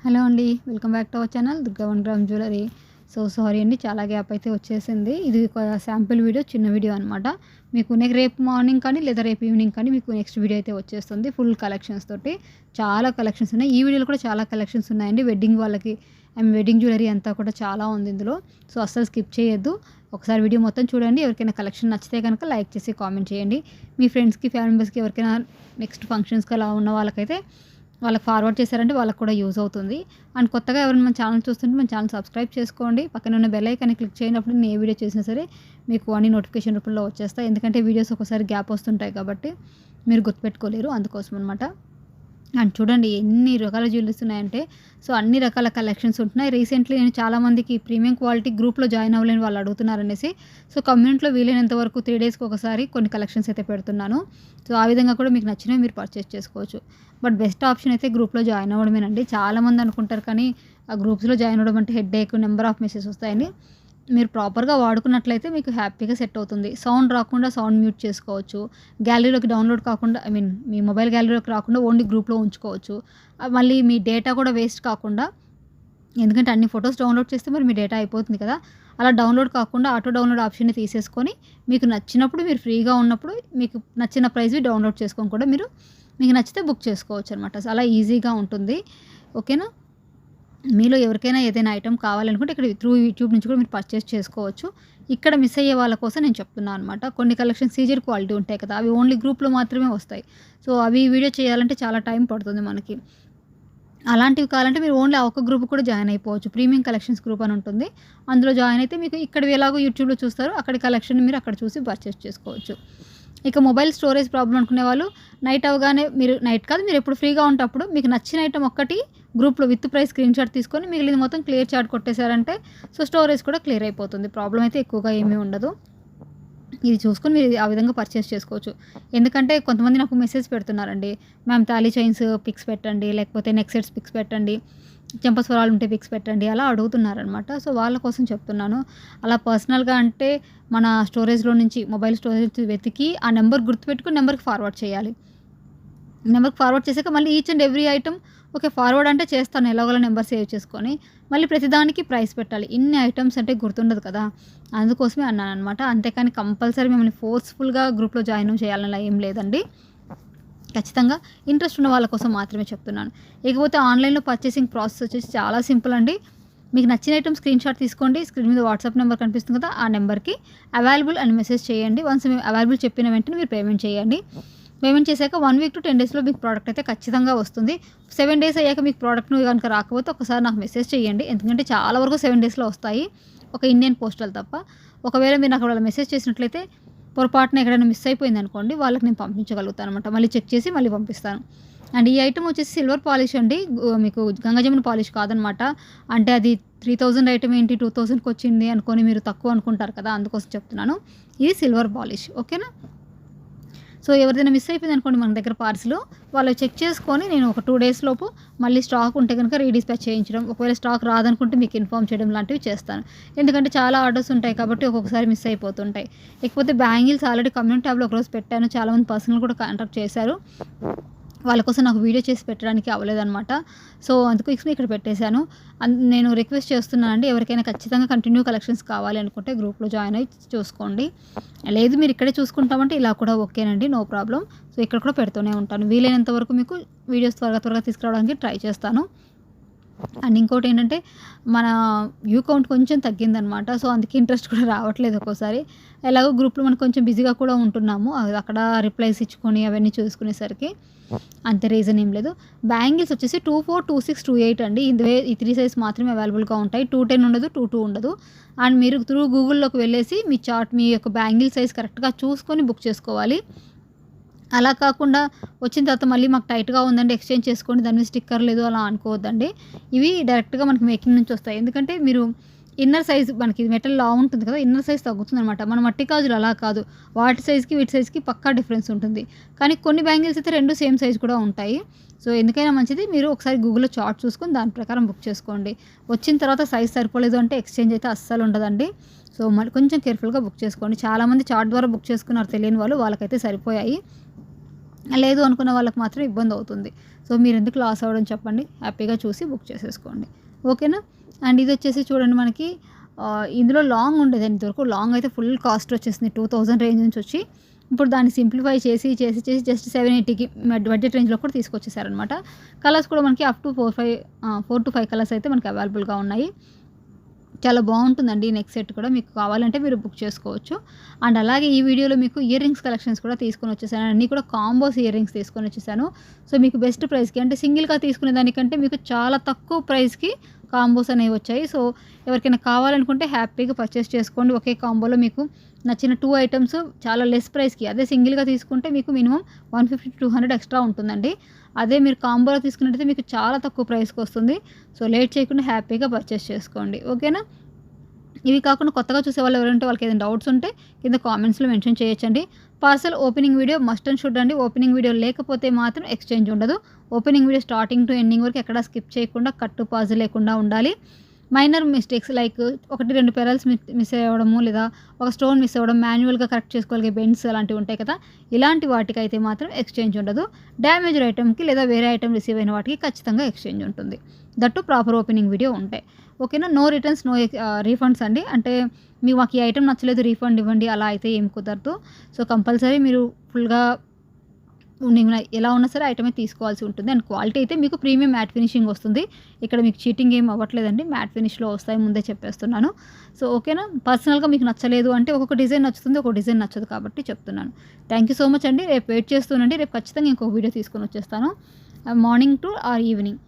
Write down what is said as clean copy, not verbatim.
Hello అండి. Welcome back to our channel Durga 1 gram jewellery. Sorry అండి, చాలా గ్యాప్ అయితే వచ్చేసింది. ఇది ఒక శాంపిల్ వీడియో, చిన్న వీడియో అనమాట. మీకు రేపు మార్నింగ్ కానీ లేదా రేపు ఈవినింగ్ కానీ మీకు నెక్స్ట్ వీడియో అయితే వచ్చేస్తుంది ఫుల్ కలెక్షన్స్ తోటి. చాలా కలెక్షన్స్ ఉన్నాయి. ఈ వీడియోలో కూడా చాలా కలెక్షన్స్ ఉన్నాయండి. వెడ్డింగ్ వాళ్ళకి వెడ్డింగ్ జ్యువెలరీ అంతా కూడా చాలా ఉంది ఇందులో. సో అస్సలు స్కిప్ చేయొద్దు. ఒకసారి వీడియో మొత్తం చూడండి. ఎవరికైనా కలెక్షన్ నచ్చితే కనుక లైక్ చేసి కామెంట్ చేయండి. మీ ఫ్రెండ్స్కి, ఫ్యామిలీ మెంబర్స్కి ఎవరికైనా నెక్స్ట్ ఫంక్షన్స్కి అలా ఉన్న వాళ్ళకైతే వాళ్ళకి ఫార్వర్డ్ చేశారంటే వాళ్ళకి కూడా యూజ్ అవుతుంది. అండ్ కొత్తగా ఎవరైనా మన ఛానల్ చూస్తుంటే మన ఛానల్ సబ్స్క్రైబ్ చేసుకోండి. పక్కన ఉన్న బెల్ ఐకాన్ని క్లిక్ చేయనప్పుడు నేను ఏ వీడియో చేసినా సరే మీకు అన్ని నోటిఫికేషన్ రూపంలో వచ్చేస్తాయి. ఎందుకంటే వీడియోస్ ఒకసారి గ్యాప్ వస్తుంటాయి కాబట్టి మీరు గుర్తుపెట్టుకోలేరు, అందుకోసం అనమాట. అండ్ చూడండి ఎన్ని రకాల జ్యువెలరీస్ ఉన్నాయంటే, సో అన్ని రకాల కలెక్షన్స్ ఉంటున్నాయి. రీసెంట్లీ నేను చాలామందికి ప్రీమియం క్వాలిటీ గ్రూప్లో జాయిన్ అవ్వలేని వాళ్ళు అడుగుతున్నారనేసి సో కమ్యూనిటీలో వీలైనంత వరకు 3 డేస్కి ఒకసారి కొన్ని కలెక్షన్స్ అయితే పెడుతున్నాను. సో ఆ విధంగా కూడా మీకు నచ్చినవి మీరు పర్చేస్ చేసుకోవచ్చు. బట్ బెస్ట్ ఆప్షన్ అయితే గ్రూప్లో జాయిన్ అవ్వడమేనండి. చాలామంది అనుకుంటారు కానీ ఆ గ్రూప్స్లో జాయిన్ అవ్వడం అంటే హెడ్ఏక్, నెంబర్ ఆఫ్ మెసేజ్ వస్తాయని. మీరు ప్రాపర్గా వాడుకున్నట్లయితే మీకు హ్యాపీగా సెట్ అవుతుంది. సౌండ్ రాకుండా సౌండ్ మ్యూట్ చేసుకోవచ్చు. గ్యాలరీలోకి డౌన్లోడ్ కాకుండా మీ మొబైల్ గ్యాలరీలోకి రాకుండా ఓన్లీ గ్రూప్లో ఉంచుకోవచ్చు. మళ్ళీ మీ డేటా కూడా వేస్ట్ కాకుండా, ఎందుకంటే అన్ని ఫొటోస్ డౌన్లోడ్ చేస్తే మరి మీ డేటా అయిపోతుంది కదా. అలా డౌన్లోడ్ కాకుండా ఆటో డౌన్లోడ్ ఆప్షన్ని తీసేసుకొని మీకు నచ్చినప్పుడు, మీరు ఫ్రీగా ఉన్నప్పుడు మీకు నచ్చిన ప్రైస్వి డౌన్లోడ్ చేసుకొని కూడా మీకు నచ్చితే బుక్ చేసుకోవచ్చు అనమాట. అలా ఈజీగా ఉంటుంది. ఓకేనా. మీలో ఎవరికైనా ఏదైనా ఐటెం కావాలనుకుంటే ఇక్కడ త్రూ యూట్యూబ్ నుంచి కూడా మీరు పర్చేస్ చేసుకోవచ్చు. ఇక్కడ మిస్ అయ్యే వాళ్ళ కోసం నేను చెప్తున్నాను అనమాట. కొన్ని కలెక్షన్స్ సీజర్ క్వాలిటీ ఉంటాయి కదా, అవి ఓన్లీ గ్రూప్లో మాత్రమే వస్తాయి. సో అవి వీడియో చేయాలంటే చాలా టైం పడుతుంది మనకి. అలాంటివి కావాలంటే మీరు ఓన్లీ ఆ ఒక్క గ్రూప్ కూడా జాయిన్ అయిపోవచ్చు. ప్రీమియం కలెక్షన్స్ గ్రూప్ అని ఉంటుంది. అందులో జాయిన్ అయితే మీకు ఇక్కడివి ఎలాగో యూట్యూబ్లో చూస్తారో అక్కడి కలెక్షన్ మీరు అక్కడ చూసి పర్చేస్ చేసుకోవచ్చు. ఇక మొబైల్ స్టోరేజ్ ప్రాబ్లం అనుకునే వాళ్ళు నైట్ అవగానే, మీరు నైట్ కాదు, మీరు ఎప్పుడు ఫ్రీగా ఉంటే అప్పుడు మీకు నచ్చిన ఐటమ్ ఒక్కటి గ్రూప్లో విత్ ప్రైస్ స్క్రీన్ షాట్ తీసుకొని మిగిలింది మొత్తం క్లియర్ చాట్ కొట్టేశారంటే సో స్టోరేజ్ కూడా క్లియర్ అయిపోతుంది. ప్రాబ్లం అయితే ఎక్కువగా ఏమీ ఉండదు. ఇది చూసుకొని మీరు ఆ విధంగా పర్చేస్ చేసుకోవచ్చు. ఎందుకంటే కొంతమంది నాకు మెసేజ్ పెడుతున్నారండి, మ్యామ్ తాళీ చైన్స్ పిక్స్ పెట్టండి, లేకపోతే నెక్ సెట్స్ పిక్స్ పెట్టండి, చెంపస్వరాలు ఉంటే పిక్స్ పెట్టండి, అలా అడుగుతున్నారనమాట. సో వాళ్ళ కోసం చెప్తున్నాను. అలా పర్సనల్గా అంటే మన స్టోరేజ్లో నుంచి, మొబైల్ స్టోరేజ్ వెతికి ఆ నెంబర్ గుర్తుపెట్టుకుని నెంబర్కి ఫార్వర్డ్ చేయాలి. నెంబర్కి ఫార్వర్డ్ చేశాక మళ్ళీ each and every item okay forward అంటే చేస్తాను, ఎలాగోలా నెంబర్ సేవ్ చేసుకొని మళ్ళీ ప్రతిదానికి ప్రైస్ పెట్టాలి. ఇన్ని ఐటమ్స్ అంటే గుర్తుండదు కదా, అందుకోసమే అన్నాను అనమాట. అంతేకాని కంపల్సరీ మిమ్మల్ని ఫోర్స్ఫుల్గా గ్రూప్లో జాయిన్ చేయాలన్నా ఏం లేదండి. ఖచ్చితంగా ఇంట్రెస్ట్ ఉన్న వాళ్ళ కోసం మాత్రమే చెప్తున్నాను. ఇకపోతే ఆన్లైన్లో పర్చేసింగ్ ప్రాసెస్ వచ్చేసి చాలా సింపుల్ అండి. మీకు నచ్చిన ఐటమ్ స్క్రీన్ షాట్ తీసుకోండి. స్క్రీన్ మీద వాట్సాప్ నెంబర్ కనిపిస్తుంది కదా, ఆ నెంబర్కి అవైలబుల్ అని మెసేజ్ చేయండి. వన్స్ మేము అవైలబుల్ చెప్పిన వెంటనే మీరు పేమెంట్ చేయండి. పేమెంట్ చేశాక 1 వీక్ టు 10 డేస్లో మీకు ప్రోడక్ట్ అయితే ఖచ్చితంగా వస్తుంది. 7 డేస్ అయ్యాక మీకు ప్రోడక్ట్ కనుక రాకపోతే ఒకసారి నాకు మెసేజ్ చేయండి. ఎందుకంటే చాలా వరకు 7 డేస్లో వస్తాయి, ఒక ఇండియన్ పోస్టల్ తప్ప. ఒకవేళ మీరు నాకు వాళ్ళ మెసేజ్ చేసినట్లయితే పొరపాటున ఎక్కడైనా మిస్ అయిపోయింది అనుకోండి, వాళ్ళకి నేను పంపించగలుగుతాను అనమాట. మళ్ళీ చెక్ చేసి మళ్ళీ పంపిస్తాను. అండ్ ఈ ఐటమ్ వచ్చేసి సిల్వర్ పాలిష్ అండి. మీకు గంగజమున పాలిష్ కాదనమాట. అంటే అది 3000 ఐటమ్ ఏంటి 2000కి వచ్చింది అనుకొని మీరు తక్కువ అనుకుంటారు కదా, అందుకోసం చెప్తున్నాను. ఇది సిల్వర్ పాలిష్. ఓకేనా. సో ఎవరిదైనా మిస్ అయిపోయింది అనుకోండి మన దగ్గర పార్సిల్, వాళ్ళు చెక్ చేసుకొని నేను ఒక 2 డేస్ లోపు మళ్ళీ స్టాక్ ఉంటే కనుక రీడిస్పాచ్ చేయించడం, ఒకవేళ స్టాక్ రాదనుకుంటే మీకు ఇన్ఫార్మ్ చేయడం లాంటివి చేస్తాను. ఎందుకంటే చాలా ఆర్డర్స్ ఉంటాయి కాబట్టి ఒక్కొక్కసారి మిస్ అయిపోతుంటాయి. ఇకపోతే బ్యాంగిల్స్ ఆల్రెడీ కమ్యూనిటీ ట్యాబ్లో ఒకరోజు పెట్టాను, చాలామంది పర్సనల్ కూడా కాంటాక్ట్ చేశారు. వాళ్ళ కోసం నాకు వీడియో చేసి పెట్టడానికి అవ్వలేదన్నమాట. సో అందుకు ఇక్కడ పెట్టేశాను. నేను రిక్వెస్ట్ చేస్తున్నానండి, ఎవరికైనా ఖచ్చితంగా కంటిన్యూ కలెక్షన్స్ కావాలి అనుకుంటే గ్రూప్లో జాయిన్ అయ్యి చూసుకోండి. లేదు మీరు ఇక్కడే చూసుకుంటామంటే ఇలా కూడా ఓకేనండి, నో ప్రాబ్లం. సో ఇక్కడ కూడా పెడుతూనే ఉంటాను. వీలైనంత వరకు మీకు వీడియోస్ త్వరగా తీసుకురావడానికి ట్రై చేస్తాను. అండ్ ఇంకోటి ఏంటంటే మన వ్యూ కౌంట్ కొంచెం తగ్గిందనమాట. సో అందుకే ఇంట్రెస్ట్ కూడా రావట్లేదు ఒక్కోసారి. ఎలాగో గ్రూప్లో మనం కొంచెం బిజీగా కూడా ఉంటున్నాము, అక్కడ రిప్లైస్ ఇచ్చుకొని అవన్నీ చూసుకునేసరికి. అంతే, రీజన్ ఏం లేదు. బ్యాంగిల్స్ వచ్చేసి 24, 26, 28 అండి. ఈ 3 సైజ్ మాత్రమే అవైలబుల్గా ఉంటాయి. 210 ఉండదు, 22 ఉండదు. అండ్ మీరు త్రూ గూగుల్లోకి వెళ్ళేసి మీ యొక్క బ్యాంగిల్ సైజ్ కరెక్ట్గా చూసుకొని బుక్ చేసుకోవాలి. అలా కాకుండా వచ్చిన తర్వాత మళ్ళీ మాకు టైట్గా ఉందండి ఎక్స్చేంజ్ చేసుకోండి, దాని మీద స్టిక్కర్ లేదు అలా అనుకోవద్దండి. ఇవి డైరెక్ట్గా మనకి మేకింగ్ నుంచి వస్తాయి. ఎందుకంటే మీరు ఇన్నర్ సైజ్, మనకి మెటల్ లా ఉంటుంది కదా, ఇన్నర్ సైజ్ తగ్గుతుంది అనమాట. మన మట్టి గాజులు అలా కాదు, వాటి సైజ్కి వీటి సైజ్కి పక్కా డిఫరెన్స్ ఉంటుంది. కానీ కొన్ని బ్యాంగిల్స్ అయితే 2 సేమ్ సైజ్ కూడా ఉంటాయి. సో ఎందుకైనా మంచిది మీరు ఒకసారి గూగుల్లో చార్ట్ చూసుకొని దాని ప్రకారం బుక్ చేసుకోండి. వచ్చిన తర్వాత సైజ్ సరిపోలేదు అంటే ఎక్స్చేంజ్ అయితే అస్సలు ఉండదండి. సో మరి కొంచెం కేర్ఫుల్గా బుక్ చేసుకోండి. చాలామంది చార్ట్ ద్వారా బుక్ చేసుకున్నారు, తెలియని వాళ్ళకైతే సరిపోయాయి. లేదు అనుకున్న వాళ్ళకి మాత్రం ఇబ్బంది అవుతుంది. సో మీరు ఎందుకు లాస్ అవ్వడం చెప్పండి, హ్యాపీగా చూసి బుక్ చేసేసుకోండి. ఓకేనా. అండ్ ఇది వచ్చేసి చూడండి మనకి ఇందులో లాంగ్ ఉండేది, ఇంతవరకు లాంగ్ అయితే ఫుల్ కాస్ట్ వచ్చేసింది 2000 రేంజ్ నుంచి వచ్చి, ఇప్పుడు దాన్ని సింప్లిఫై చేసి జస్ట్ 780కి బడ్జెట్ రేంజ్లో కూడా తీసుకొచ్చేసారనమాట. కలర్స్ కూడా మనకి అప్ టు 4 to 5 కలర్స్ అయితే మనకి అవైలబుల్గా ఉన్నాయి. చాలా బాగుంటుందండి నెక్ సెట్ కూడా, మీకు కావాలంటే మీరు బుక్ చేసుకోవచ్చు. అండ్ అలాగే ఈ వీడియోలో మీకు ఇయర్ రింగ్స్ కలెక్షన్స్ కూడా తీసుకొని వచ్చేసాను, అన్నీ కూడా కాంబోస్ ఇయర్ రింగ్స్ తీసుకొని వచ్చేసాను. సో మీకు బెస్ట్ ప్రైస్కి, అంటే సింగిల్గా తీసుకునే దానికంటే మీకు చాలా తక్కువ ప్రైస్కి కాంబోస్ అనేవి వచ్చాయి. సో ఎవరికైనా కావాలనుకుంటే హ్యాపీగా పర్చేస్ చేసుకోండి. ఒకే కాంబోలో మీకు నచ్చిన 2 ఐటమ్స్ చాలా లెస్ ప్రైస్కి, అదే సింగిల్గా తీసుకుంటే మీకు మినిమం 150-200 ఎక్స్ట్రా ఉంటుందండి. అదే మీరు కాంబోలో తీసుకున్నట్టయితే మీకు చాలా తక్కువ ప్రైస్కి వస్తుంది. సో లేట్ చేయకుండా హ్యాపీగా పర్చేస్ చేసుకోండి. ఓకేనా. ఇవి కాకుండా కొత్తగా చూసేవాళ్ళు ఎవరంటే వాళ్ళకి ఏదైనా డౌట్స్ ఉంటే కింద కామెంట్స్లో మెన్షన్ చేయొచ్చండి. Parcel opening video must and should అండి. ఓపెనింగ్ వీడియో లేకపోతే మాత్రం ఎక్స్చేంజ్ ఉండదు. Opening video starting to ending వరకు ఎక్కడ స్కిప్ చేయకుండా, కట్టు పాజు లేకుండా ఉండాలి. Minor mistakes like 1-2 pearls miss అవ్వడము, లేదా ఒక స్టోన్ మిస్ అవ్వడం, మాన్యువల్గా కరెక్ట్ చేసుకోగలిగే బెండ్స్ అలాంటివి ఉంటాయి కదా, ఇలాంటి వాటికి అయితే మాత్రం ఎక్స్చేంజ్ ఉండదు. డ్యామేజ్డ్ ఐటమ్కి లేదా వేరే ఐటమ్ రిసీవ్ అయిన వాటికి ఖచ్చితంగా ఎక్స్చేంజ్ ఉంటుంది. దట్టు ప్రాపర్ ఓపెనింగ్ వీడియో ఉంటాయి. ఓకేనా. నో రిటర్న్స్, నో రీఫండ్స్ అండి. అంటే మీకు మాకు ఈ ఐటమ్ నచ్చలేదు రీఫండ్ ఇవ్వండి అలా అయితే ఏం కుదరదు. సో కంపల్సరీ మీరు ఫుల్గా ఎలా ఉన్నా సరే ఐటమే తీసుకోవాల్సి ఉంటుంది. అండ్ క్వాలిటీ అయితే మీకు ప్రీమియం మ్యాట్ ఫినిషింగ్ వస్తుంది. ఇక్కడ మీకు చీటింగ్ ఏం అవ్వట్లేదండి, మ్యాట్ ఫినిష్లో వస్తాయి, ముందే చెప్పేస్తున్నాను. సో ఓకేనా. పర్సనల్గా మీకు నచ్చలేదు అంటే ఒక్కొక్క డిజైన్ నచ్చుతుంది, ఒక్కొక్క డిజైన్ నచ్చదు కాబట్టి చెప్తున్నాను. థ్యాంక్ యూ సో మచ్ అండి. రేపు వెయిట్ చేస్తుండండి, రేపు ఖచ్చితంగా ఇంకొక వీడియో తీసుకొని వచ్చేస్తాను, మార్నింగ్ టు ఆర్ ఈవినింగ్.